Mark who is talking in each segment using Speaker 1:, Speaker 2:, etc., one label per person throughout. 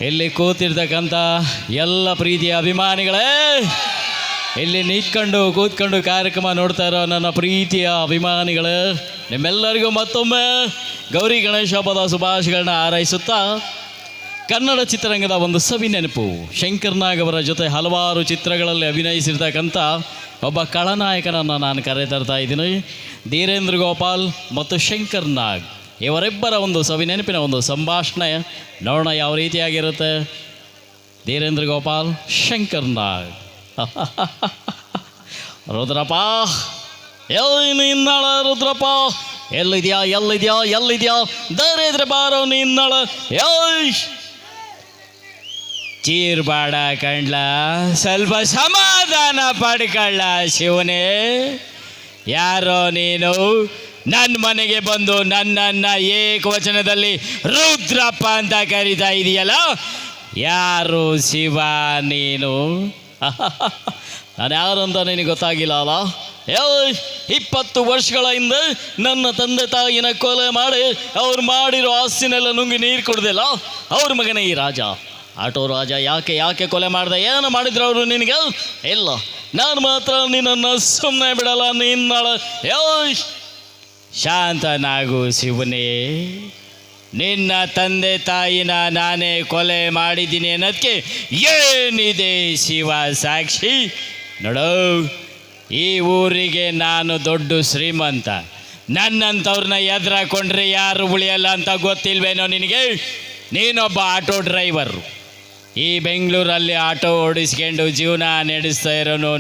Speaker 1: ಇಲ್ಲಿ ಕೂತಿರ್ತಕ್ಕಂಥ ಎಲ್ಲ ಪ್ರೀತಿಯ ಅಭಿಮಾನಿಗಳೇ, ಇಲ್ಲಿ ನಿಂತ್ಕೊಂಡು ಕೂತ್ಕೊಂಡು ಕಾರ್ಯಕ್ರಮ ನೋಡ್ತಾ ಇರೋ ನನ್ನ ಪ್ರೀತಿಯ ಅಭಿಮಾನಿಗಳೇ, ನಿಮ್ಮೆಲ್ಲರಿಗೂ ಮತ್ತೊಮ್ಮೆ ಗೌರಿ ಗಣೇಶ ಹಬ್ಬದ ಶುಭಾಶಯಗಳನ್ನ ಹಾರೈಸುತ್ತಾ, ಕನ್ನಡ ಚಿತ್ರರಂಗದ ಒಂದು ಸವಿ ನೆನಪು, ಶಂಕರ್ ನಾಗ್ ಅವರ ಜೊತೆ ಹಲವಾರು ಚಿತ್ರಗಳಲ್ಲಿ ಅಭಿನಯಿಸಿರ್ತಕ್ಕಂಥ ಒಬ್ಬ ಖಳನಾಯಕನನ್ನು ನಾನು ಕರೆತರ್ತಾ ಇದ್ದೀನಿ. ಧೀರೇಂದ್ರ ಗೋಪಾಲ್ ಮತ್ತು ಶಂಕರ್ ನಾಗ್ ಇವರಿಬ್ಬರ ಒಂದು ಸವಿ ನೆನಪಿನ ಒಂದು ಸಂಭಾಷಣೆ ನೋಡೋಣ ಯಾವ ರೀತಿಯಾಗಿರುತ್ತೆ. ಧೀರೇಂದ್ರ ಗೋಪಾಲ್, ಶಂಕರ್ ನಾಗ್. ರುದ್ರಪ್ಪ, ಎಲ್ಲಿನ್ನಾಳ ರುದ್ರಪ್ಪ, ಎಲ್ಲಿದ್ಯಾ ಎಲ್ಲಿದ್ಯಾ ಎಲ್ಲಿದ್ಯಾ, ಧೈರ್ಯ ಬಾರೋ ನಿನ್ನಾಳ. ಚೀರ್ಬಾಡ ಕಂಡ್ಲ, ಸ್ವಲ್ಪ ಸಮಾಧಾನ ಪಡ್ಕೊಳ್ಳ ಶಿವನೇ. ಯಾರೋ ನೀನು ನನ್ನ ಮನೆಗೆ ಬಂದು ನನ್ನನ್ನು ಏಕವಚನದಲ್ಲಿ ರುದ್ರಪ್ಪ ಅಂತ ಕರೀತಾ ಇದೆಯಲ್ಲ, ಯಾರು ಶಿವ ನೀನು? ನಾನು ಯಾರು ಅಂತ ನಿನಗೆ ಗೊತ್ತಾಗಿಲ್ಲ ಅಲ್ಲ? 20 ವರ್ಷಗಳ ಹಿಂದೆ ನನ್ನ ತಂದೆ ತಾಯಿನ ಕೊಲೆ ಮಾಡಿ ಅವ್ರು ಮಾಡಿರೋ ಆಸ್ತಿನೆಲ್ಲ ನುಂಗಿ ನೀರು ಕುಡ್ದಿಲ್ಲ ಅವ್ರ ಮಗನೇ ಈ ರಾಜ, ಆಟೋ ರಾಜ. ಯಾಕೆ ಕೊಲೆ ಮಾಡ್ದೆ? ಏನು ಮಾಡಿದ್ರು ಅವರು ನಿನಗೆ? ಇಲ್ಲ, ನಾನು ಮಾತ್ರ ನಿನ್ನನ್ನು ಸುಮ್ಮನೆ ಬಿಡಲ್ಲ. ನಿನ್ನಾಳ ಶಾಂತನಾಗು ಶಿವನೇ. ನಿನ್ನ ತಂದೆ ತಾಯಿನ ನಾನೇ ಕೊಲೆ ಮಾಡಿದ್ದೀನಿ ಅನ್ನೋದಕ್ಕೆ ಏನಿದೆ ಶಿವ ಸಾಕ್ಷಿ? ನೋಡು, ಈ ಊರಿಗೆ ನಾನು ದೊಡ್ಡ ಶ್ರೀಮಂತ. ನನ್ನಂಥವ್ರನ್ನ ಎದುರಾಕೊಂಡ್ರೆ ಯಾರು ಉಳಿಯಲ್ಲ ಅಂತ ಗೊತ್ತಿಲ್ವೇನೋ ನಿನಗೆ? ನೀನೊಬ್ಬ ಆಟೋ ಡ್ರೈವರು. ಈ ಬೆಂಗಳೂರಲ್ಲಿ ಆಟೋ ಓಡಿಸ್ಕೊಂಡು ಜೀವನ ನಡೆಸ್ತಾ ಇರೋನು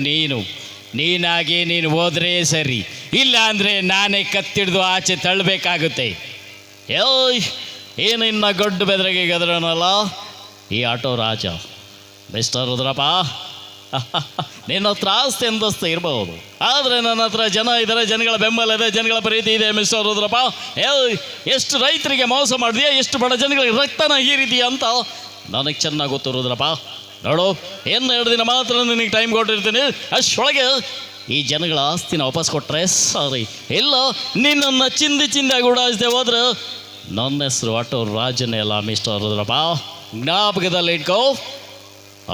Speaker 1: ನೀನಾಗಿ ನೀನು ಹೋದ್ರೆ ಸರಿ, ಇಲ್ಲ ಅಂದರೆ ನಾನೇ ಕತ್ತಿಡ್ದು ಆಚೆ ತಳ್ಳಬೇಕಾಗುತ್ತೆ. ಏನು ಇನ್ನು ಗೊಡ್ಡ ಬೆದರಿಗೆ ಗದರನಲ್ಲ ಈ ಆಟೋ ರಾಜ. ಮಿಸ್ಟರ್ ರುದ್ರಪ್ಪ, ನಿನ್ನ ಹತ್ರ ಆಸ್ತಿ ಅಂತಸ್ತು ಇರಬಹುದು, ಆದರೆ ನನ್ನ ಹತ್ರ ಜನ ಇದ್ದಾರೆ, ಜನಗಳ ಬೆಂಬಲ ಇದೆ, ಜನಗಳ ಪ್ರೀತಿ ಇದೆ. ಮಿಸ್ಟರ್ ರುದ್ರಪ್ಪ, ಎಷ್ಟು ರೈತರಿಗೆ ಮೋಸ ಮಾಡಿದೆಯಾ, ಎಷ್ಟು ಬಡ ಜನಗಳಿಗೆ ರಕ್ತನ ಹೀರಿದೆಯಾ ಅಂತ ನನಗೆ ಚೆನ್ನಾಗಿ ಗೊತ್ತು ರುದ್ರಪ್ಪ. ನೋಡು, 2 ದಿನ ಮಾತ್ರ ನಿನಗೆ ಟೈಮ್ ಕೊಟ್ಟಿರ್ತೀನಿ. ಅಷ್ಟೊಳಗೆ ಈ ಜನಗಳ ಆಸ್ತಿನ ವಾಪಸ್ ಕೊಟ್ಟರೆ ಸಾರಿ, ಇಲ್ಲ ನಿನ್ನನ್ನು ಚಿಂದಿ ಉಡಾಯಿಸದೆ ಹೋದ್ರೆ ನನ್ನ ಹೆಸರು ಆಟೋ ರಾಜನೇ ಅಲ್ಲ ಮಿಸ್ಟರ್ ರುದ್ರಪ್ಪ. ಜ್ಞಾಪಕದಲ್ಲಿ ಇಟ್ಕೋ,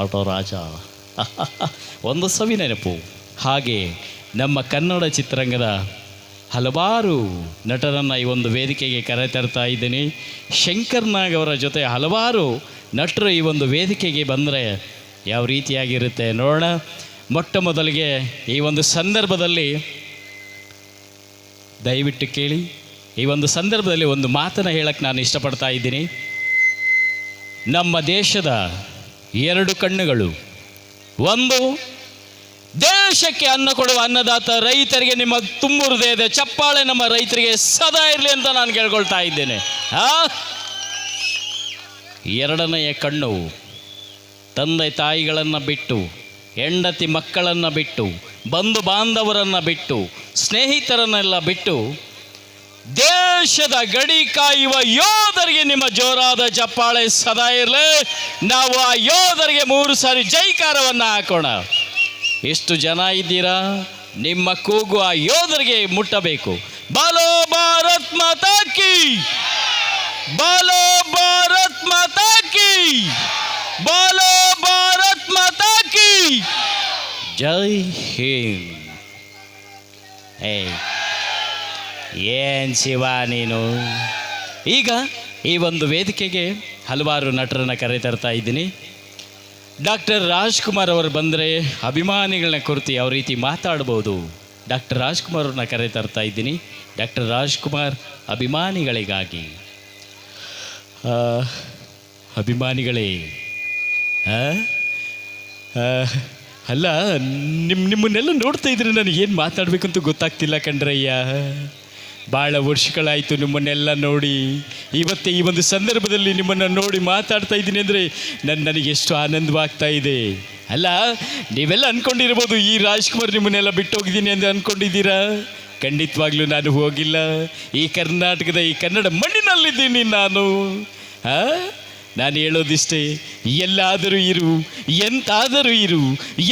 Speaker 1: ಆಟೋ ರಾಜ. ಒಂದು ಸವಿ ನೆನಪು. ಹಾಗೆ ನಮ್ಮ ಕನ್ನಡ ಚಿತ್ರರಂಗದ ಹಲವಾರು ನಟರನ್ನು ಈ ಒಂದು ವೇದಿಕೆಗೆ ಕರೆತರ್ತಾ ಇದ್ದೀನಿ. ಶಂಕರ್ ನಾಗ್ ಅವರ ಜೊತೆ ಹಲವಾರು ನಟರು ಈ ಒಂದು ವೇದಿಕೆಗೆ ಬಂದರೆ ಯಾವ ರೀತಿಯಾಗಿರುತ್ತೆ ನೋಡೋಣ. ಮೊಟ್ಟ ಮೊದಲಿಗೆ ಈ ಒಂದು ಸಂದರ್ಭದಲ್ಲಿ ದಯವಿಟ್ಟು ಕೇಳಿ. ಈ ಒಂದು ಸಂದರ್ಭದಲ್ಲಿ ಒಂದು ಮಾತನ್ನು ಹೇಳಕ್ಕೆ ನಾನು ಇಷ್ಟಪಡ್ತಾ ಇದ್ದೀನಿ. ನಮ್ಮ ದೇಶದ 2 ಕಣ್ಣುಗಳು, ಒಂದು ದೇಶಕ್ಕೆ ಅನ್ನ ಕೊಡುವ ಅನ್ನದಾತ ರೈತರಿಗೆ ನಿಮ್ಮ ತುಂಬು ಹೃದಯದ ಚಪ್ಪಾಳೆ ನಮ್ಮ ರೈತರಿಗೆ ಸದಾ ಇರಲಿ ಅಂತ ನಾನು ಕೇಳ್ಕೊಳ್ತಾ ಇದ್ದೇನೆ. 2ನೆಯ ಕಣ್ಣು ತಂದೆ ತಾಯಿಗಳನ್ನು ಬಿಟ್ಟು, ಹೆಂಡತಿ ಮಕ್ಕಳನ್ನು ಬಿಟ್ಟು, ಬಂಧು ಬಾಂಧವರನ್ನು ಬಿಟ್ಟು, ಸ್ನೇಹಿತರನ್ನೆಲ್ಲ ಬಿಟ್ಟು ದೇಶದ ಗಡಿ ಕಾಯುವ ಯೋಧರಿಗೆ ನಿಮ್ಮ ಜೋರಾದ ಚಪ್ಪಾಳೆ ಸದಾ ಇರಲಿ. ನಾವು ಆ ಯೋಧರಿಗೆ 3 ಸಾರಿ ಜೈಕಾರವನ್ನು ಹಾಕೋಣ. ಎಷ್ಟು ಜನ ಇದ್ದೀರಾ? ನಿಮ್ಮ ಕೂಗು ಆ ಯೋಧರಿಗೆ ಮುಟ್ಟಬೇಕು. ಬಾಲೋ ಭಾರತ್ ಮಾತಾ ಕಿ, ಬಾಲೋ ಭಾರತ್ ಮಾತಾ ಕಿ, ಬಾಲೋ ಭಾರತ್ ಮಾತಾ ಕಿ ಜೈ ಹಿಂದ್. ಏನ್ ಶಿವ ನೀನು. ಈಗ ಈ ಒಂದು ವೇದಿಕೆಗೆ ಹಲವಾರು ನಟರನ್ನು ಕರೆತರ್ತಾ ಇದ್ದೀನಿ. ಡಾಕ್ಟರ್ ರಾಜ್ಕುಮಾರ್ ಅವರು ಬಂದರೆ ಅಭಿಮಾನಿಗಳನ್ನ ಕುರಿತು ಯಾವ ರೀತಿ ಮಾತಾಡ್ಬೋದು. ಡಾಕ್ಟರ್ ರಾಜ್ಕುಮಾರ್ ಅವ್ರನ್ನ ಕರೆತರ್ತಾ ಇದ್ದೀನಿ. ಡಾಕ್ಟರ್ ರಾಜ್ಕುಮಾರ್ ಅಭಿಮಾನಿಗಳಿಗಾಗಿ. ಅಭಿಮಾನಿಗಳೇ, ಅಲ್ಲ ನಿಮ್ಮನ್ನೆಲ್ಲ ನೋಡ್ತಾ ಇದ್ರೆ ನನಗೇನು ಮಾತಾಡಬೇಕಂತೂ ಗೊತ್ತಾಗ್ತಿಲ್ಲ ಕಣ್ರಯ್ಯ. ಭಾಳ ವರ್ಷಗಳಾಯಿತು ನಿಮ್ಮನ್ನೆಲ್ಲ ನೋಡಿ. ಇವತ್ತೇ ಈ ಒಂದು ಸಂದರ್ಭದಲ್ಲಿ ನಿಮ್ಮನ್ನು ನೋಡಿ ಮಾತಾಡ್ತಾ ಇದ್ದೀನಿ ಅಂದರೆ ನನಗೆ ಎಷ್ಟು ಆನಂದವಾಗ್ತಾ ಇದೆ. ಅಲ್ಲ, ನೀವೆಲ್ಲ ಅಂದ್ಕೊಂಡಿರ್ಬೋದು ಈ ರಾಜ್ಕುಮಾರ್ ನಿಮ್ಮನ್ನೆಲ್ಲ ಬಿಟ್ಟು ಹೋಗಿದ್ದೀನಿ ಅಂತ ಅಂದ್ಕೊಂಡಿದ್ದೀರಾ. ಖಂಡಿತವಾಗ್ಲೂ ನಾನು ಹೋಗಿಲ್ಲ. ಈ ಕರ್ನಾಟಕದ ಈ ಕನ್ನಡ ಮಣ್ಣಿನಲ್ಲಿದ್ದೀನಿ ನಾನು. ನಾನು ಹೇಳೋದಿಷ್ಟೇ, ಎಲ್ಲಾದರೂ ಇರು, ಎಂತಾದರೂ ಇರು,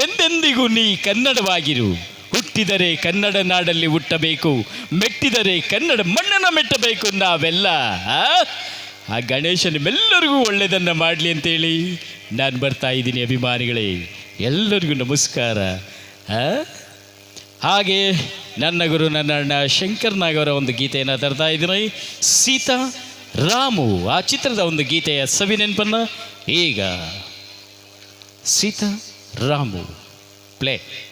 Speaker 1: ಎಂದೆಂದಿಗೂ ನೀ ಕನ್ನಡವಾಗಿರು. ಹುಟ್ಟಿದರೆ ಕನ್ನಡ ನಾಡಲ್ಲಿ ಹುಟ್ಟಬೇಕು, ಮೆಟ್ಟಿದರೆ ಕನ್ನಡ ಮಣ್ಣನ್ನು ಮೆಟ್ಟಬೇಕು. ನಾವೆಲ್ಲ ಆ ಗಣೇಶ ನಿಮ್ಮೆಲ್ಲರಿಗೂ ಒಳ್ಳೆಯದನ್ನು ಮಾಡಲಿ ಅಂತೇಳಿ ನಾನು ಬರ್ತಾ ಇದ್ದೀನಿ ಅಭಿಮಾನಿಗಳೇ. ಎಲ್ಲರಿಗೂ ನಮಸ್ಕಾರ. ಹಾಗೆ ನನ್ನ ಗುರು ನನ್ನ ಅಣ್ಣ ಶಂಕರ್ ನಾಗ್ ಅವರ ಒಂದು ಗೀತೆಯನ್ನು ತರ್ತಾ ಇದ್ದೀನಿ. ಸೀತಾ ರಾಮು ಆ ಚಿತ್ರದ ಒಂದು ಗೀತೆಯ ಸವಿ ನೆನಪನ್ನು ಈಗ ಸೀತಾ ರಾಮು ಪ್ಲೇ.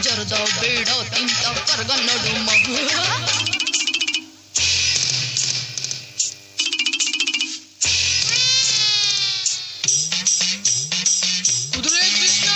Speaker 2: ಜರದ ಬೇಡ ತಿಂತ ಕರ್ಗನ್ನಡು ಮಗು ಕುದುರೆ ಕೃಷ್ಣ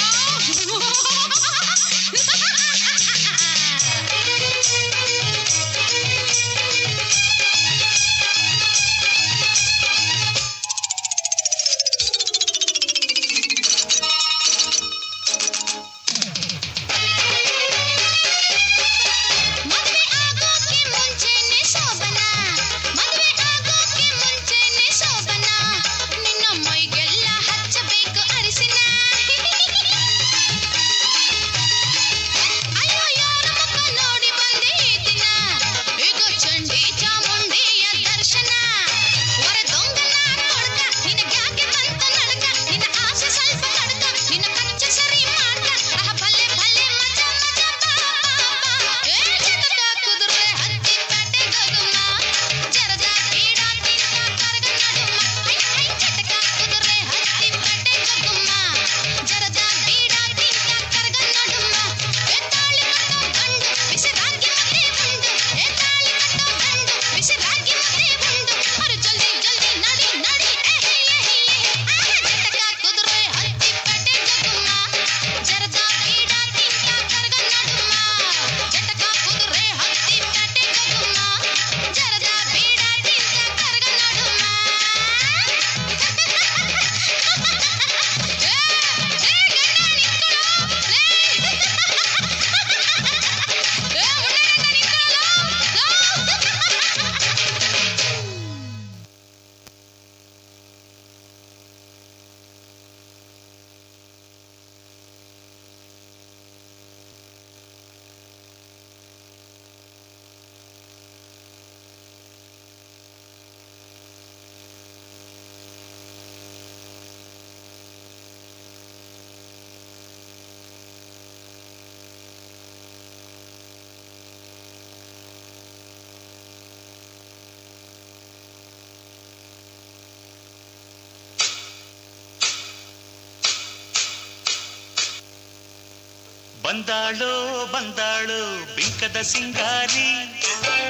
Speaker 3: ಬಂದಾಳೋ ಬಂದಾಳು ಬಿಂಕದ ಸಿಂಗಾರಿ,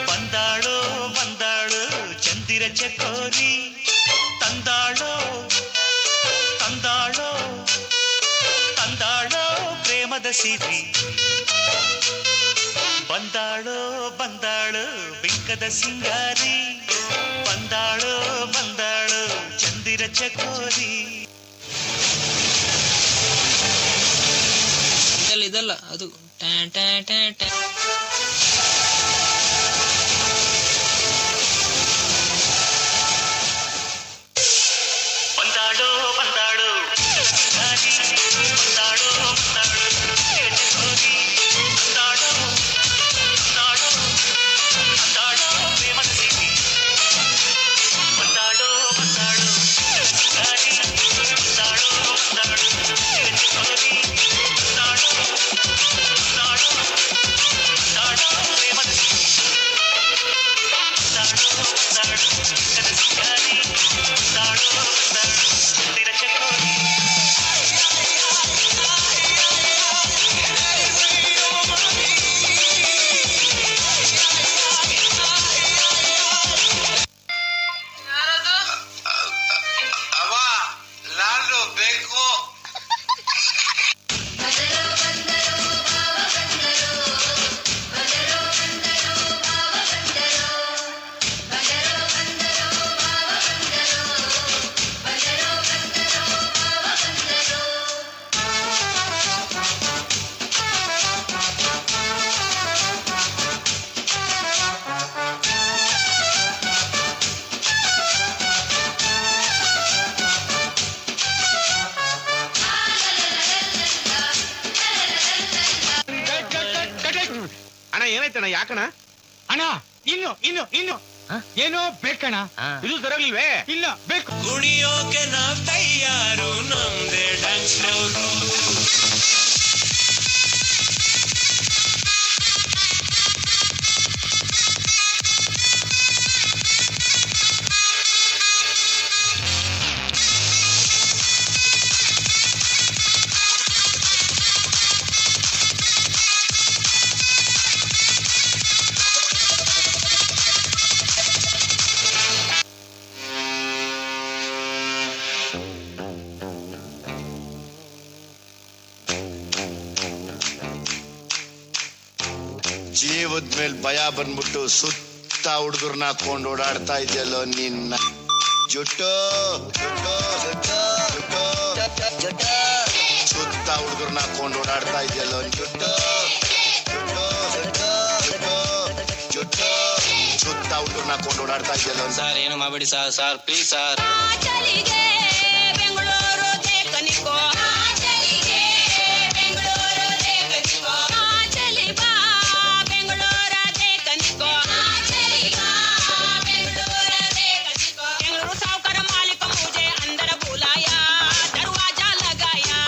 Speaker 3: ಬಂದಾಳೋ ಬಂದಾಳು ಚಂದಿರ ಚಕೋರಿ, ತಂದಾಳೋ ಪ್ರೇಮದ ಸಿರಿ ಬಂದಾಳೋ ಬಂದಾಳು ಬಿಂಕದ ಸಿಂಗಾರಿ ಬಂದಾಳೋ ಬಂದಾಳು ಚಂದಿರ ಚಕೋರಿ.
Speaker 4: ಇದಲ್ಲ ಅದು ಟ್ಯಾನ್ ಟ್ಯಾನ್ ಟ್ಯಾನ್ ಟ್ಯಾನ್.
Speaker 3: ಬಂದಾಳೋ ಬಂದಾಳು ಸಿಂಗಾರಿ ಬಂದಾಳೋ ಬಂದಾಳು ಚಕೋರಿ ಬಂದಾಳೋ ಬಂದಾಳೋ ಬಂದಾಳೋ ಪ್ರೇಮದ ಸಿರಿ ಬಂದಾಳೋ ಬಂದಾಳು ಸಿಂಗಾರಿ ಬಂದಾಳೋ ಬಂದಾಳು ಚಕೋರಿ ಬಂದಾಳೋ ಬಂದಾಳೋ ಬಂದಾಳೋ ಪ್ರೇಮದ ಸಿರಿ ಬಂದಾಳೋ ಬಂದಾಳು ಬಿಂಕದ ಸಿಂಗಾರಿ ಬಂದಾಳೋ ಬಂದಾಳು ಚಂದಿರ ಚಕೋರಿ.
Speaker 5: ಅವ ಲಾಲು ಬೇಕು.
Speaker 6: ಅಣ್ಣ ಏನಾಯ್ತಣ್ಣ ಯಾಕಣ?
Speaker 7: ಅಣ್ಣ ಇನ್ನು ಇನ್ನು ಇನ್ನು ಏನೋ ಬೇಕಣ್ಣ.
Speaker 6: ಇದು ಸರಿಯಾಗ್ಲಿಲ್ವೇ?
Speaker 7: ಇಲ್ಲ ಬೇಕು.
Speaker 3: ಕುಣಿಯೋಕೆ ನಾವ್ ತಯಾರು ನಮ್ದೇ ಡ್ಯಾನ್ಸ್ ಫ್ಲೋರು.
Speaker 5: ಜೀವದ ಮೇಲೆ ಭಯ ಬಂದ್ಬಿಟ್ಟು ಸುತ್ತ ಹುಡುಗರ್ನ ಹಾಕೊಂಡು ಓಡಾಡ್ತಾ ಇದೆಯಲ್ಲೋ ನಿನ್ನ ಜುಟ್ಟು ಜುಟ್ಟು ಜುಟ್ಟು ಜುಟ್ಟು ಸುತ್ತ ಹುಡುಗರ್ನ ಹಾಕೊಂಡು ಓಡಾಡ್ತಾ ಇದೆಯಲ್ಲೋ ಜುಟ್ಟು ಜುಟ್ಟು ಜುಟ್ಟು ಜುಟ್ಟು ಜುಟ್ಟು ಸುತ್ತ ಹುಡುಗರ್ನ ಹಾಕೊಂಡು ಓಡಾಡ್ತಾ ಇದೆಯಲ್ಲೋ.
Speaker 4: ಸರ್ ಏನು ಮಾಡಬೇಡಿ ಸರ್, ಸರ್ ಪ್ಲೀಸ್ ಸರ್.
Speaker 2: ಚಲಿಗೆ ಬೆಂಗಳೂರು ದೇಕನಿಕೋ ಚಲಿಗೆ ಬೆಂಗಳೂರು ದೇಕನಿಕೋ ಚಲಿ ಬಾ ಬೆಂಗಳೂರು ದೇಕನಿಕೋ ಚಲಿ ಬಾ ಬೆಂಗಳೂರು ದೇಕನಿಕೋ ಬೆಂಗಳೂರು ಸಾವುಕಾರ ಮಾಲೀಕ ಮುझे अंदर बुलाया दरवाजा लगाया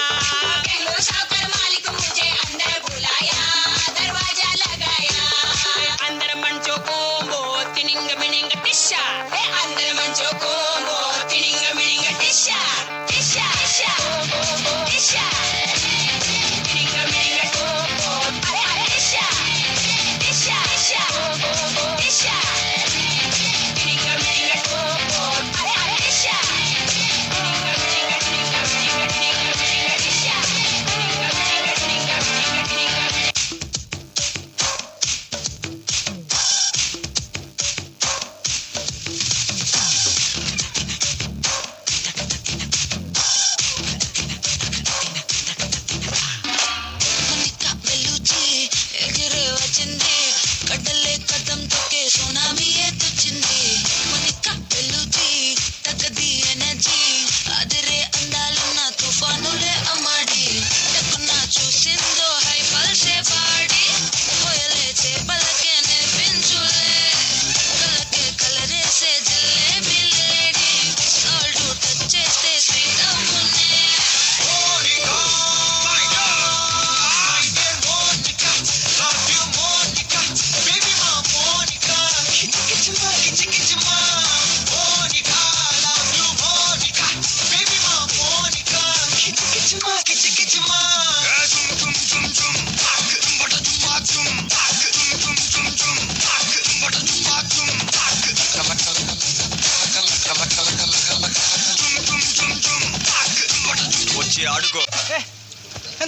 Speaker 2: बेंगलुरु साउकर मालिक मुझे अंदर बुलाया दरवाजा लगाया अंदर मंचो कोंबो तिनिंग मिनिंग टिशा अंदर मंचो कोंबो तिनिंग मिनिंग टिशा टिशा टिशा टिशा तिनिंग मिनिंग कोंबो अरे अरे टिशा टिशा टिशा टिशा तिनिंग मिनिंग कोंबो अरे अरे टिशा तिनिंग मिनिंग टिनिंग मिनिंग टिनिंग मिनिंग टिशा तिनिंग मिनिंग टिनिंग मिनिंग మనికా వెలుచి ఎగిరే వచ్చింది కడలే కదం తొక్కే సునామీయే తెచ్చింది మనికా వెలుచి తగ్గది ఎనర్జీ అదిరే అందాలున్న తుఫానులే అమ్మాడి టక్కున చూసిందో హై పల్సే పాడి పోయలేచే పలకే నేర్పించులే కలకే కలరేసే జిలేబీ లేడీ సాల్ట్ టచ్ చేస్తే స్వీట్ అవునే
Speaker 6: వచ్చి ఆడుకో.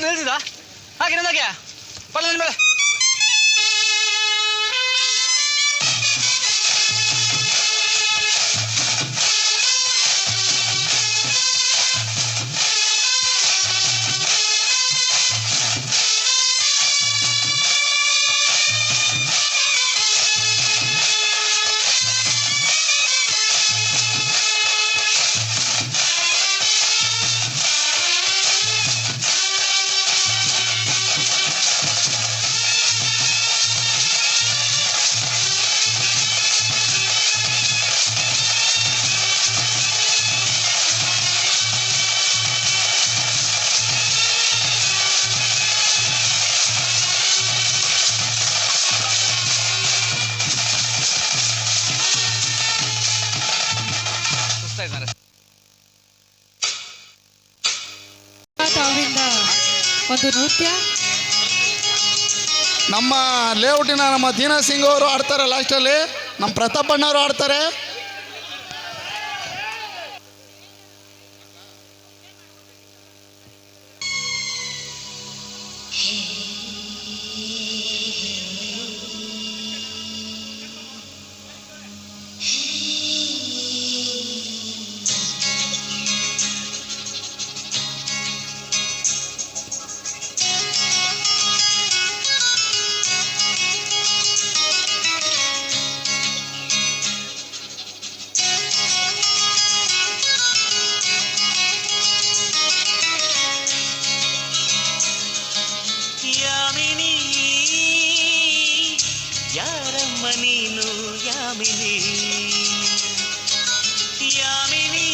Speaker 7: ನಿಲ್ಸಿದ ಹಾಗೆ ನಂದಾಗೆ ಬಲ್ಲ ನಿನ್ ಮೇಲೆ.
Speaker 8: ಅವರಿಂದ ಒಂದು ನೃತ್ಯ
Speaker 9: ನಮ್ಮ ಲೇಔಟಿನ ನಮ್ಮ ದೀನಾ ಸಿಂಗ್ ಅವರು ಆಡ್ತಾರೆ, ಲಾಸ್ಟಲ್ಲಿ ನಮ್ಮ ಪ್ರತಾಪ್ ಅಣ್ಣವರು ಆಡ್ತಾರೆ.
Speaker 3: ಯಾರಮ್ಮ ನೀನು ಯಾಮಿನಿ, ಯಾಮಿನಿ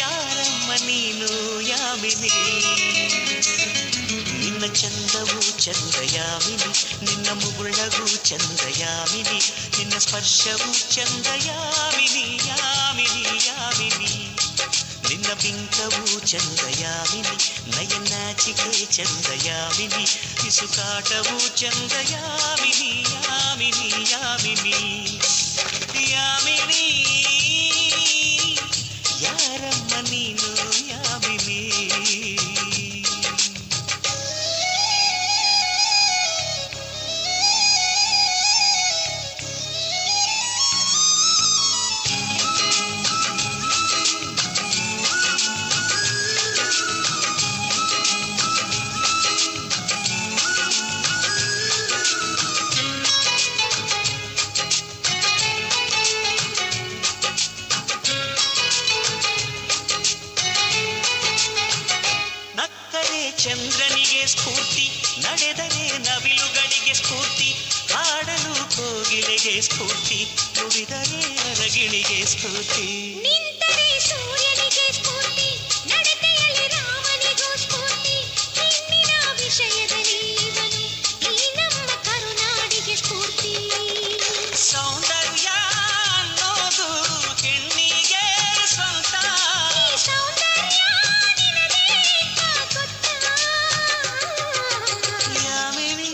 Speaker 3: ಯಾರಮ್ಮ ನೀನು ಯಾಮಿನಿ. ನಿನ್ನ ಚಂದವು ಚಂದ ಯಾಮಿನಿ, ನಿನ್ನ ಮುಗುಳಗೂ ಚಂದ ಯಾಮಿನಿ, ನಿನ್ನ ಸ್ಪರ್ಶವು ಚಂದ ಯಾಮಿನಿ ಯಾಮಿನಿ ಯಾಮಿನಿ. ನಿನ್ನ ಬಿಂಕವು ಚಂದ ಯಾಮಿನಿ, ನಯನಾಚಿಕೆ ಚಂದ ಯಾಮಿನಿ, ಪಿಸುಕಾಟವು ಚಂದ ಯಾಮಿನಿ ಯಾಮಿನಿ ಯಾಮಿನಿ ಯಾಮಿನಿ. ಯಾರಮ್ಮ ನೀನು ಯಾಮಿನಿ. ಚಂದ್ರನಿಗೆ ಸ್ಫೂರ್ತಿ, ನಡೆದರೆ ನವಿಲುಗಳಿಗೆ ಸ್ಫೂರ್ತಿ, ಹಾಡಲು ಕೋಗಿಲೆಗೆ ಸ್ಫೂರ್ತಿ, ನುಡಿದರೆ ಅರಗಿಣಿಗೆ ಸ್ಫೂರ್ತಿ.
Speaker 2: ನಿಂತರೆ ಸೂರ್ಯನಿಗೆ ಸ್ಫೂರ್ತಿ, ನಡತೆಯಲ್ಲಿ ರಾಮನಿಗೂ ಸ್ಫೂರ್ತಿ, ಹೆಣ್ಣಿನ ವಿಷಯದಲ್ಲಿ ಇವನು ಈ ನಮ್ಮ ಕರುನಾಡಿಗೆ ಸ್ಫೂರ್ತಿ.
Speaker 3: ಸೌಂದರ್ಯ ಅನ್ನೋದು ಹೆಣ್ಣಿಗೆ ಸ್ವಂತ,
Speaker 2: ಸೌಂದರ್ಯ ನಿನಗೆ ಗೊತ್ತಾ?
Speaker 3: ಯಾಮಿನಿ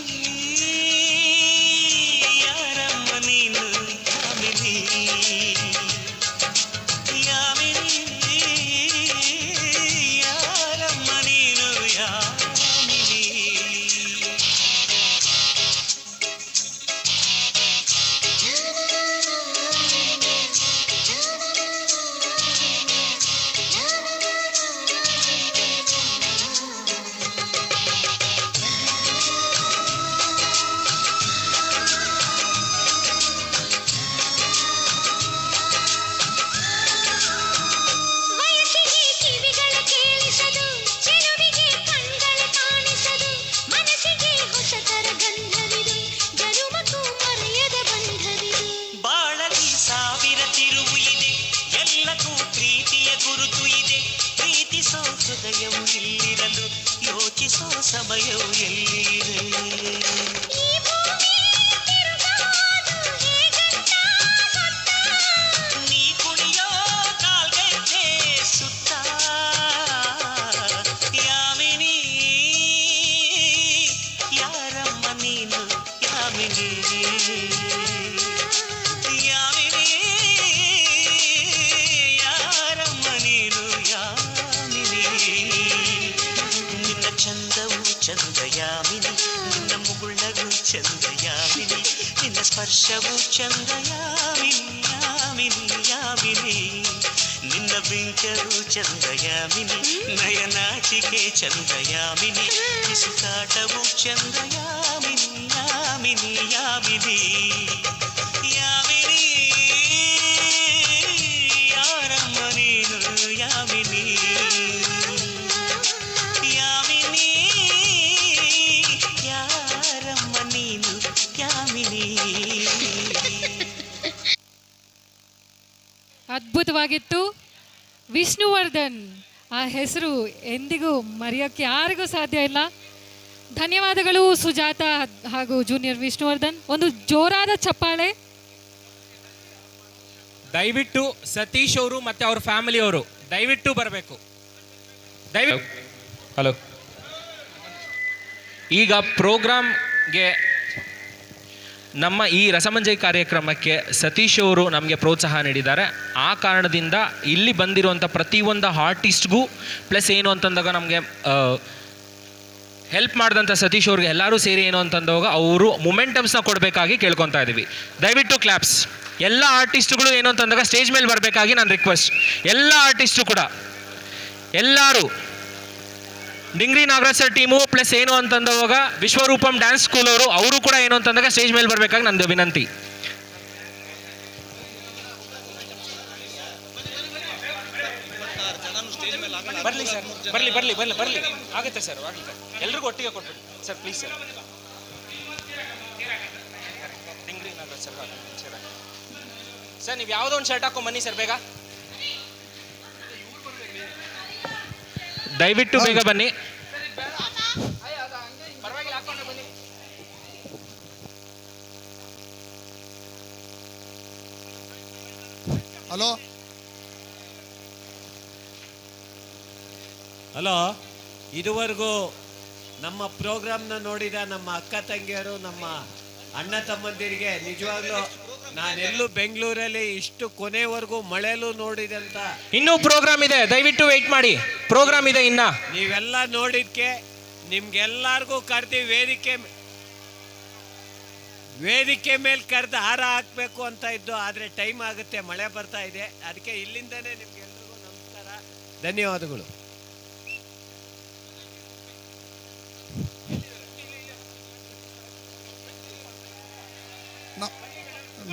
Speaker 3: ಯಾರಮ್ಮ ನೀನು ಯಾಮಿನಿ, ಯಾಮಿನಿ ಯಾರಮ್ಮ ನೀನು ಯಾಮಿನಿ.
Speaker 2: ವಯಸ್ಸಿಗೆ ಕಿವಿಗಳ ಕೇಳಿಸದು, ಚೆಲುವಿಗೆ ಕಣ್ಗಳ ಕಾಣಿಸದು, ಮನಸ್ಸಿಗೆ ಹೊಸತರ ಗಂಧವಿದು, ಜನುಮಕ್ಕೂ ಮರೆಯದ ಬಂಧವಿದು.
Speaker 3: ಬಾಳಲಿ ಸಾವಿರ ತಿರುವು ಇದೆ, ಎಲ್ಲಕ್ಕೂ ಪ್ರೀತಿಯ ಗುರುತು ಇದೆ, ಪ್ರೀತಿಸೋ ಹೃದಯವು ಇಲ್ಲಿರಲು ಯೋಚಿಸೋ ಸಮಯವು ಎಲ್ಲಿದೆ.
Speaker 2: ಈ ಭೂಮಿ ತಿರುಗಾದು ಹೇಗಂತ ಗೊತ್ತಾ?
Speaker 3: ನೀ ಕುಣಿಯೋ ಕಾಲ್ಗೆಜ್ಜೆ ಸುತ್ತ, ಯಾಮಿನಿ ಯಾರಮ್ಮ ನೀನು ಯಾಮಿನಿ, ಯಾಮಿನಿ ಯಾರಮ್ಮ ನೀನು ಯಾಮಿನಿ. ನಿನ್ನ ಸ್ಪರ್ಶವು ಚಂದ ಯಾಮಿನಿ ಯಾಮಿನಿ ಯಾಮಿನಿ ನಿನ್ನ ಬಿಂಕವು ಚಂದ ಯಾಮಿನಿ ನಯನಾಚಿಕೆ ಚಂದ ಯಾಮಿನಿ ಬಿಸುಕಾಟವು ಚಂದ ಯಾಮಿನಿ ಯಾಮಿನಿ ಯಾಮಿನಿ ಯಾಮಿನಿ ಯಾರಮ್ಮ ನೀನು ಯಾಮಿನಿ ಯಾಮಿನಿ ಯಾರಮ್ಮ ನೀನು ಯಾಮಿನಿ.
Speaker 8: ಅದ್ಭುತವಾಗಿತ್ತು. ವಿಷ್ಣುವರ್ಧನ್ ಆ ಹೆಸರು ಎಂದಿಗೂ ಮರೆಯೋಕ್ಕೆ ಯಾರಿಗೂ ಸಾಧ್ಯ ಇಲ್ಲ. ಧನ್ಯವಾದಗಳು ಸುಜಾತ ಹಾಗೂ ಜೂನಿಯರ್ ವಿಷ್ಣುವರ್ಧನ್. ಒಂದು ಜೋರಾದ ಚಪ್ಪಾಳೆ.
Speaker 10: ದಯವಿಟ್ಟು ಸತೀಶ್ ಅವರು ಮತ್ತೆ ಅವ್ರ ಫ್ಯಾಮಿಲಿ ಅವರು ದಯವಿಟ್ಟು ಬರಬೇಕು. ದಯವಿಟ್ಟು ಹಲೋ. ಈಗ ಪ್ರೋಗ್ರಾಮ್ಗೆ ನಮ್ಮ ಈ ರಸಮಂಜರಿ ಕಾರ್ಯಕ್ರಮಕ್ಕೆ ಸತೀಶ್ ಅವರು ನಮಗೆ ಪ್ರೋತ್ಸಾಹ ನೀಡಿದ್ದಾರೆ. ಆ ಕಾರಣದಿಂದ ಇಲ್ಲಿ ಬಂದಿರುವಂಥ ಪ್ರತಿಯೊಂದು ಆರ್ಟಿಸ್ಟ್ಗೂ ಪ್ಲಸ್ ಏನು ಅಂತಂದಾಗ ನಮಗೆ ಹೆಲ್ಪ್ ಮಾಡಿದಂಥ ಸತೀಶ್ ಅವ್ರಿಗೆ ಎಲ್ಲರೂ ಸೇರಿ ಏನು ಅಂತಂದಾಗ ಅವರು ಮೊಮೆಂಟಮ್ಸ್ನ ಕೊಡಬೇಕಾಗಿ ಕೇಳ್ಕೊತಾ ಇದ್ದೀವಿ. ದಯವಿಟ್ಟು ಕ್ಲಾಪ್ಸ್. ಎಲ್ಲ ಆರ್ಟಿಸ್ಟ್ಗಳು ಏನು ಅಂತಂದಾಗ ಸ್ಟೇಜ್ ಮೇಲೆ ಬರಬೇಕಾಗಿ ನನ್ನ ರಿಕ್ವೆಸ್ಟ್. ಎಲ್ಲ ಆರ್ಟಿಸ್ಟು ಕೂಡ ಎಲ್ಲರೂ Dingri Nagaraj sir team plus ಏನು ಅಂತಂದಾಗ ವಿಶ್ವರೂಪಂ ಡ್ಯಾನ್ಸ್ ಸ್ಕೂಲ್ ಅವರು ಕೂಡ ಏನು ಅಂತಂದಾಗ ಸ್ಟೇಜ್ ಮೇಲೆ ಬರಬೇಕಾಗಿ ನಂದು ವಿನಂತಿ. ಬರಲಿ ಸರ್, ಬರಲಿ ಬರಲಿ ಬರಲಿ ಬರಲಿ ಆಗುತ್ತೆ ಸರ್, ಆಗಲಿ ಎಲ್ರಿಗೂ ಒಟ್ಟಿಗೆ ಕೊಟ್ಬಿಡಿ sir please sir. Dingri Nagaraj sir sir ನೀವು ಯಾವುದೋ ಒಂದು ಶರ್ಟ್ ಹಾಕೊಂಡ್ ಬನ್ನಿ ಸರ್ ಬೇಗ, ದಯವಿಟ್ಟು ಬೇಗ ಬನ್ನಿ.
Speaker 9: ಹಲೋ
Speaker 11: ಹಲೋ, ಇದುವರೆಗೂ ನಮ್ಮ ಪ್ರೋಗ್ರಾಮ್ನ ನೋಡಿದ ನಮ್ಮ ಅಕ್ಕ ತಂಗಿಯರು, ನಮ್ಮ ಅಣ್ಣ ತಮ್ಮಂದಿರಿಗೆ ನಿಜವಾಗ್ಲೂ ನಾನೆಲ್ಲೂ ಬೆಂಗಳೂರಲ್ಲಿ ಇಷ್ಟು ಕೊನೆವರೆಗೂ ಮಳೆಲೂ ನೋಡಿದಂತ
Speaker 10: ಇನ್ನೂ ಪ್ರೋಗ್ರಾಮ್ ಇದೆ, ದಯವಿಟ್ಟು ವೆಯ್ಟ್ ಮಾಡಿ, ಪ್ರೋಗ್ರಾಮ್ ಇದೆ ಇನ್ನ.
Speaker 11: ನೀವೆಲ್ಲ ನೋಡಿದ್ಕೆ ನಿಮ್ಗೆಲ್ಲರಿಗೂ ಕರೆದು ವೇದಿಕೆ ಮೇಲೆ ಕರೆದು ಹಾರ ಹಾಕಬೇಕು ಅಂತ ಇದ್ದು, ಆದರೆ ಟೈಮ್ ಆಗುತ್ತೆ, ಮಳೆ ಬರ್ತಾ ಇದೆ. ಅದಕ್ಕೆ ಇಲ್ಲಿಂದನೇ ನಿಮ್ಗೆಲ್ರಿಗೂ ನಮಸ್ಕಾರ, ಧನ್ಯವಾದಗಳು.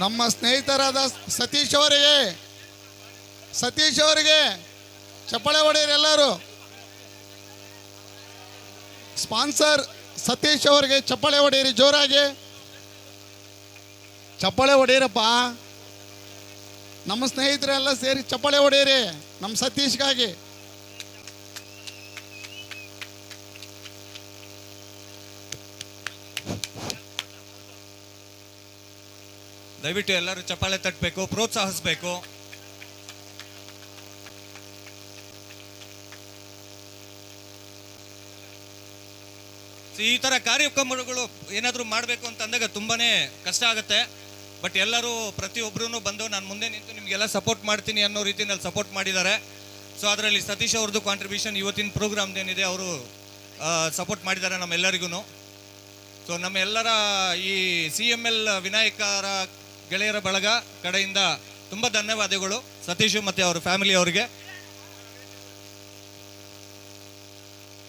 Speaker 9: ನಮ್ಮ ಸ್ನೇಹಿತರಾದ ಸತೀಶ್ ಅವರಿಗೆ ಚಪ್ಪಾಳೆ ಹೊಡೆಯಿರಿ ಎಲ್ಲರೂ. ಸ್ಪಾನ್ಸರ್ ಸತೀಶ್ ಅವರಿಗೆ ಚಪ್ಪಾಳೆ ಹೊಡೆಯಿರಿ, ಜೋರಾಗಿ ಚಪ್ಪಾಳೆ ಹೊಡೆಯಿರಪ್ಪ. ನಮ್ಮ ಸ್ನೇಹಿತರೆಲ್ಲ ಸೇರಿ ಚಪ್ಪಾಳೆ ಹೊಡೆಯಿರಿ ನಮ್ಮ ಸತೀಶ್ಗಾಗಿ.
Speaker 12: ದಯವಿಟ್ಟು ಎಲ್ಲರೂ ಚಪ್ಪಾಳೆ ತಟ್ಟಬೇಕು, ಪ್ರೋತ್ಸಾಹಿಸಬೇಕು. ಈ ಥರ ಕಾರ್ಯಕ್ರಮಗಳು ಏನಾದರೂ ಮಾಡಬೇಕು ಅಂತ ಅಂದಾಗ ತುಂಬಾನೇ ಕಷ್ಟ ಆಗುತ್ತೆ. ಬಟ್ ಎಲ್ಲರೂ ಪ್ರತಿಯೊಬ್ಬರೂ ಬಂದು ನಾನು ಮುಂದೆ ನಿಂತು ನಿಮಗೆಲ್ಲ ಸಪೋರ್ಟ್ ಮಾಡ್ತೀನಿ ಅನ್ನೋ ರೀತಿಯಲ್ಲಿ ಸಪೋರ್ಟ್ ಮಾಡಿದ್ದಾರೆ. ಸೊ ಅದರಲ್ಲಿ ಸತೀಶ್ ಅವ್ರದ್ದು ಕಾಂಟ್ರಿಬ್ಯೂಷನ್ ಇವತ್ತಿನ ಪ್ರೋಗ್ರಾಮ್ದೇನಿದೆ ಅವರು ಸಪೋರ್ಟ್ ಮಾಡಿದ್ದಾರೆ ನಮ್ಮೆಲ್ಲರಿಗೂ. ಸೊ ನಮ್ಮೆಲ್ಲರ ಈ CML ವಿನಾಯಕರ ಗೆಳೆಯರ ಬಳಗ ಕಡೆಯಿಂದ ತುಂಬ ಧನ್ಯವಾದಗಳು ಸತೀಶ್ ಮತ್ತು ಅವರ ಫ್ಯಾಮಿಲಿ ಅವರಿಗೆ.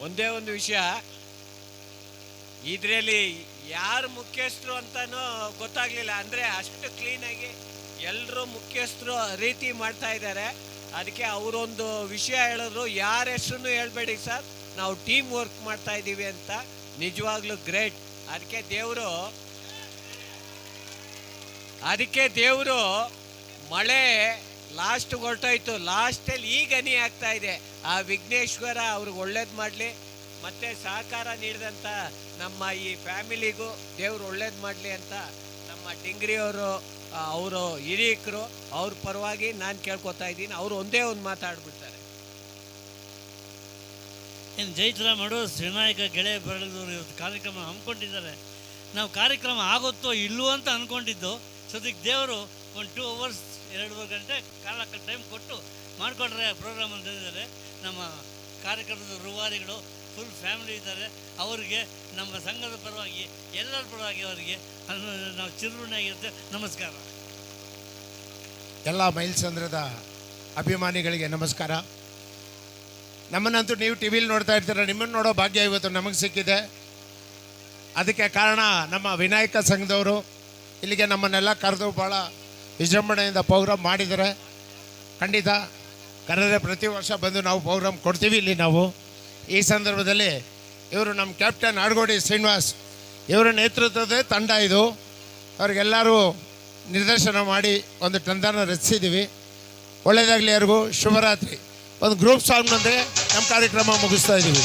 Speaker 11: ಒಂದೇ ಒಂದು ವಿಷಯ, ಇದರಲ್ಲಿ ಯಾರು ಮುಖ್ಯಸ್ಥರು ಅಂತಾನೂ ಗೊತ್ತಾಗ್ಲಿಲ್ಲ. ಅಂದರೆ ಅಷ್ಟು ಕ್ಲೀನಾಗಿ ಎಲ್ಲರೂ ಮುಖ್ಯಸ್ಥರು ರೀತಿ ಮಾಡ್ತಾ ಇದ್ದಾರೆ. ಅದಕ್ಕೆ ಅವರೊಂದು ವಿಷಯ ಹೇಳಿದ್ರು, ಯಾರ ಹೆಸರು ಹೇಳ್ಬೇಡಿ ಸರ್, ನಾವು ಟೀಮ್ ವರ್ಕ್ ಮಾಡ್ತಾ ಇದ್ದೀವಿ ಅಂತ. ನಿಜವಾಗ್ಲೂ ಗ್ರೇಟ್. ಅದಕ್ಕೆ ದೇವರು ಮಳೆ ಲಾಸ್ಟ್ ಹೊರಟೋಯ್ತು, ಲಾಸ್ಟಲ್ಲಿ ಈಗ ಹನಿ ಆಗ್ತಾ ಇದೆ. ಆ ವಿಘ್ನೇಶ್ವರ ಅವ್ರಿಗೆ ಒಳ್ಳೇದು ಮಾಡಲಿ, ಮತ್ತು ಸಹಕಾರ ನೀಡಿದಂಥ ನಮ್ಮ ಈ ಫ್ಯಾಮಿಲಿಗೂ ದೇವರು ಒಳ್ಳೇದು ಮಾಡಲಿ ಅಂತ ನಮ್ಮ ಡಿಂಗ್ರಿಯವರು, ಅವರು ಹಿರಿಯಕರು, ಅವ್ರ ಪರವಾಗಿ ನಾನು ಕೇಳ್ಕೊತಾ ಇದ್ದೀನಿ. ಅವರು ಒಂದೇ ಒಂದು ಮಾತಾಡ್ಬಿಡ್ತಾರೆ.
Speaker 13: ಏನು ಜೈತ್ರ ಮಾಡೋ ವಿನಾಯಕ ಗೆಳೆಯ ಬೆಳೆದವರು ಇವತ್ತು ಕಾರ್ಯಕ್ರಮ ಹಮ್ಮಿಕೊಂಡಿದ್ದಾರೆ. ನಾವು ಕಾರ್ಯಕ್ರಮ ಆಗುತ್ತೋ ಇಲ್ಲವೋ ಅಂತ ಅಂದ್ಕೊಂಡಿದ್ದು, ಸದ್ಯಕ್ಕೆ ದೇವರು ಒಂದು 2 hours 2.5 ಗಂಟೆ ಕಾಲ ಟೈಮ್ ಕೊಟ್ಟು ಮಾಡಿಕೊಟ್ರೆ ಪ್ರೋಗ್ರಾಮ್ ಅಂತ ಹೇಳಿದ್ದಾರೆ. ನಮ್ಮ ಕಾರ್ಯಕ್ರಮದ ರೂವಾರಿಗಳು ಫುಲ್ ಫ್ಯಾಮಿಲಿ ಇದ್ದಾರೆ. ಅವರಿಗೆ ನಮ್ಮ ಸಂಘದ ಪರವಾಗಿ ಎಲ್ಲರ ಪರವಾಗಿ ಅವರಿಗೆ ನಾವು ಚಿರಋಣಿಯಾಗಿರುತ್ತೆ. ನಮಸ್ಕಾರ.
Speaker 14: ಎಲ್ಲ ಮೈಲ್ಸಂದ್ರದ ಅಭಿಮಾನಿಗಳಿಗೆ ನಮಸ್ಕಾರ. ನಮ್ಮನ್ನಂತೂ ನೀವು ಟಿ ವಿಲಿ ನೋಡ್ತಾ ಇರ್ತೀರ, ನಿಮ್ಮನ್ನು ನೋಡೋ ಭಾಗ್ಯ ಇವತ್ತು ನಮಗೆ ಸಿಕ್ಕಿದೆ. ಅದಕ್ಕೆ ಕಾರಣ ನಮ್ಮ ವಿನಾಯಕ ಸಂಘದವರು ಇಲ್ಲಿಗೆ ನಮ್ಮನ್ನೆಲ್ಲ ಕರೆದು ಭಾಳ ವಿಜೃಂಭಣೆಯಿಂದ ಪ್ರೋಗ್ರಾಮ್ ಮಾಡಿದ್ದಾರೆ. ಖಂಡಿತ ಕರೆದರೆ ಪ್ರತಿ ವರ್ಷ ಬಂದು ನಾವು ಪ್ರೋಗ್ರಾಮ್ ಕೊಡ್ತೀವಿ ಇಲ್ಲಿ ನಾವು. ಈ ಸಂದರ್ಭದಲ್ಲಿ ಇವರು ನಮ್ಮ ಕ್ಯಾಪ್ಟನ್ ಆಡ್ಗೋಡಿ ಶ್ರೀನಿವಾಸ್ ಇವರ ನೇತೃತ್ವದ ತಂಡ ಇದು. ಅವ್ರಿಗೆಲ್ಲರೂ ನಿರ್ದೇಶನ ಮಾಡಿ ಒಂದು ತಂಡನ ರಚಿಸಿದ್ದೀವಿ. ಒಳ್ಳೆಯದಾಗಲಿ, ಯಾರಿಗೂ ಶುಭರಾತ್ರಿ. ಒಂದು ಗ್ರೂಪ್ ಸಾಂಗ್ ಬಂದರೆ ನಮ್ಮ ಕಾರ್ಯಕ್ರಮ ಮುಗಿಸ್ತಾ ಇದ್ದೀವಿ.